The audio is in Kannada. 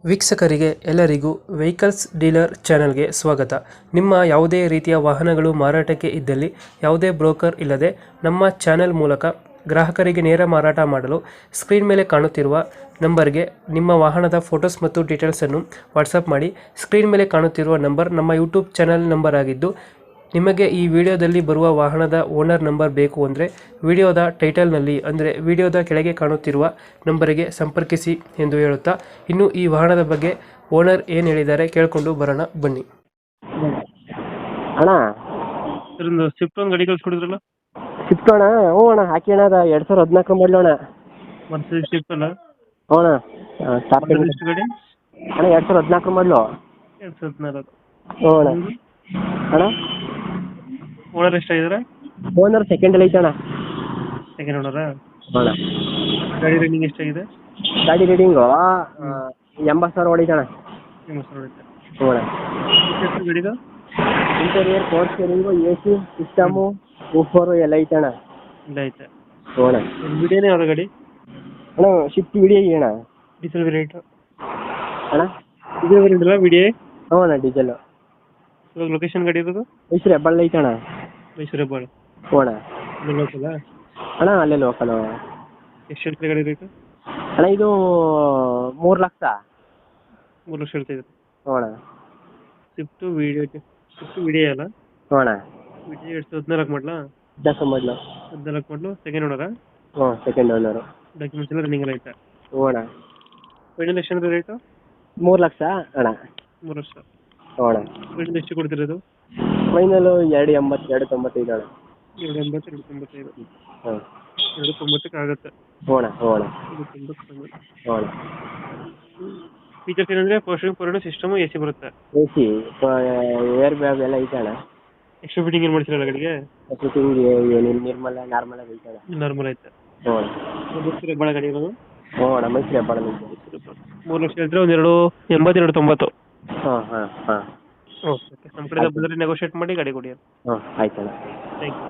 ವೀಕ್ಷಕರಿಗೆ ಎಲ್ಲರಿಗೂ ವೆಹಿಕಲ್ಸ್ ಡೀಲರ್ ಚಾನೆಲ್ಗೆ ಸ್ವಾಗತ. ನಿಮ್ಮ ಯಾವುದೇ ರೀತಿಯ ವಾಹನಗಳು ಮಾರಾಟಕ್ಕೆ ಇದ್ದಲ್ಲಿ ಯಾವುದೇ ಬ್ರೋಕರ್ ಇಲ್ಲದೆ ನಮ್ಮ ಚಾನೆಲ್ ಮೂಲಕ ಗ್ರಾಹಕರಿಗೆ ನೇರ ಮಾರಾಟ ಮಾಡಲು ಸ್ಕ್ರೀನ್ ಮೇಲೆ ಕಾಣುತ್ತಿರುವ ನಂಬರ್ಗೆ ನಿಮ್ಮ ವಾಹನದ ಫೋಟೋಸ್ ಮತ್ತು ಡೀಟೇಲ್ಸನ್ನು ವಾಟ್ಸಪ್ ಮಾಡಿ. ಸ್ಕ್ರೀನ್ ಮೇಲೆ ಕಾಣುತ್ತಿರುವ ನಂಬರ್ ನಮ್ಮ ಯೂಟ್ಯೂಬ್ ಚಾನೆಲ್ ನಂಬರ್ ಆಗಿದ್ದು, ನಿಮಗೆ ಈ ವಿಡಿಯೋದಲ್ಲಿ ಬರುವ ವಾಹನದ ಓನರ್ ನಂಬರ್ ಬೇಕು ಅಂದರೆ ವಿಡಿಯೋದ ಟೈಟಲ್ನಲ್ಲಿ ಅಂದರೆ ವಿಡಿಯೋದ ಕೆಳಗೆ ಕಾಣುತ್ತಿರುವ ನಂಬರಿಗೆ ಸಂಪರ್ಕಿಸಿ ಎಂದು ಹೇಳುತ್ತಾ, ಇನ್ನು ಈ ವಾಹನದ ಬಗ್ಗೆ ಓನರ್ ಏನು ಹೇಳಿದ್ದಾರೆ ಕೇಳಿಕೊಂಡು ಬರೋಣ ಬನ್ನಿ. ಅಣ್ಣ ಒಂದು ಸ್ವಿಫ್ಟ್ ಒಂದು ಗಾಡಿ ಕಳಿಸ್ಕೊಡಿದ್ರಲ್ಲ, ಸ್ವಿಫ್ಟ್ ಅಣ್ಣ? ಹ್ಞೂ ಅಣ್ಣ, ಹಾಕಿ ಅಣ್ಣ. ಅದು 2014 ಮಾಡಲು ಅಣ್ಣ. ಮತ್ತೆ ಸ್ವಿಫ್ಟ್ ಅಲ್ಲ? ಹ್ಞೂ ಅಣ್ಣ, ಸ್ಟಾರ್ಟ್ ಎಷ್ಟು ಗಾಡಿ? ಅಣ್ಣ 2014 ಮಾಡಲು. 2014. ಹ್ಞೂ ಅಣ್ಣ. ಅಣ್ಣ ಓನರ್ ಎಷ್ಟಾಗಿದ್ದಾರೆ? ಓನರ್ ಸೆಕೆಂಡಲ್ಲಿ ಐತೆ ಅಣ್ಣ. ಸೆಕೆಂಡ್ ಓನರಾ? ಹ್ಞೂ ಅಣ್ಣ. ಗಾಡಿ ರನ್ನಿಂಗ್ ಎಷ್ಟಾಗಿದೆ? ಗಾಡಿ ರೀಡಿಂಗು 80,000 ಹೊಡೀತೆ ಅಣ್ಣ. 80,000 ಹೊಡೆಯುತ್ತೆ. ಹ್ಞೂ ಅಣ್ಣ. ಎಷ್ಟು ಗಾಡಿದು? Interior, power steering, A C system, woofer ಎಲ್ಲ ಐತೆ ಅಣ್ಣ. ಇಲ್ಲ ಐತೆ. ಹ್ಞೂ ಅಣ್ಣ. ವಿಡಿಯೋನೇ ಯಾವ್ದು ಗಾಡಿ? ಅಣ್ಣ ಶಿಫ್ಟ್ ವಿಡಿಯೋ ಅಣ್ಣ. ಡೀಸೆಲ್ ವೇರಿಯಂಟ್ ಅಣ್ಣ? ಡೀಸೆಲ್ ವೇರಿಯಂಟ್ ಅಲ್ಲ ವಿಡಿಯೋ? ಹ್ಞೂ ಅಣ್ಣ, ಡೀಸೆಲ್. ಇವಾಗ ಲೊಕೇಶನ್ ಗಾಡಿ ಇರೋದು? ಮೈಸೂರು ಹೆಬ್ಬಾಳ ಐತೆ ಅಣ್ಣ. ಮೈಸೂರು ಹೆಬ್ಬಾಳ? ಹ್ಞೂ ಅಣ್ಣ. ಲೋಕಲ್ ಅಣ್ಣ ಅಲ್ಲೇ ಲೋಕಲ್. ಎಷ್ಟು ಹೇಳ್ತೀರಿ ಗಾಡಿ ರೇಟು? ಅಣ್ಣ ಇದು 3 ಲಕ್ಷ. 3 ಲಕ್ಷ ಹೇಳ್ತಾ ಇದ್ದಾರೆ. ಹ್ಞೂ ಅಣ್ಣ. ಸ್ವಿಫ್ಟ್ ವಿಡಿಯೋ ಅಲ್ಲ? ಹ್ಞೂ ಅಣ್ಣ. ವಿಡಿಯೋ 2014 ಮಾಡಲಾ? 14 ಮಾಡಲು. 14 ಮಾಡಲು, ಸೆಕೆಂಡ್ ಓನರಾ? ಹ್ಞೂ, ಸೆಕೆಂಡ್ ಓನರು. ಡಾಕ್ಯುಮೆಂಟ್ಸ್ ಎಲ್ಲ ರನ್ನಿಂಗ್ ಎಲ್ಲ ಐತೆ? ಹ್ಞೂ ಅಣ್ಣ. ಫೈನಲ್ ಎಷ್ಟು ಅಂದ್ರೆ ರೇಟು? 3 ಲಕ್ಷ ಅಣ್ಣ. 3 ಲಕ್ಷ. ಹ್ಞೂ ಅಣ್ಣ. ಫೈನಲ್ ಎಷ್ಟು ಕೊಡ್ತಿರೋದು? ಫೈನಲು 280, 295 ಅಣ್ಣ. 280, 295. ಹ್ಞೂ. 290 ಆಗುತ್ತೆ. ಹ್ಞೂ ಅಣ್ಣ. ಹ್ಞೂ ಅಣ್ಣ. 290. ಹ್ಞೂ ಅಣ್ಣ. ಫೀಚರ್ಸ್ ಏನಂದರೆ ಪವರ್ ಸಿಸ್ಟಮು, ಎ ಸಿ ಬರುತ್ತೆ. ಎ ಸಿ, ಏರ್ ಬ್ಯಾಗ್ ಎಲ್ಲ ಐತೆ ಅಣ್ಣ. ಎಕ್ಸ್ಟ್ರಾ ಫಿಟ್ಟಿಂಗ್ ಏನು ಮಾಡ್ತಿರಲ್ಲ ಗಾಡಿಗೆ? ಫಿಟ್ಟಿಂಗ್ ಏನಿಲ್ಲ, ನಾರ್ಮಲ್ ಆಗಿ ಐತೆ ಅಣ್ಣ. ನಾರ್ಮಲ್ ಐತೆ. ಹ್ಞೂ ಅಣ್ಣ. ಮೈಸೂರು ಹೆಬ್ಬಾಳ ಗಾಡಿ ಇರೋದು? ಹ್ಞೂ ಅಣ್ಣ, ಮೈಸೂರು ಹೆಬ್ಬಾಳ ಐತೆ. 3 ಲಕ್ಷ ಹೇಳಿದ್ರೆ ಒಂದು 280, 290. ಹಾಂ ಹಾಂ ಹಾಂ. ಓಕೆ, ನಮ್ಮ ಕಡೆ ಬಂದರೆ ನೆಗೋಷಿಯೇಟ್ ಮಾಡಿ ಗಾಡಿ ಕೊಡಿ. ಹಾಂ, ಆಯ್ತು ಅಣ್ಣ. Thank you.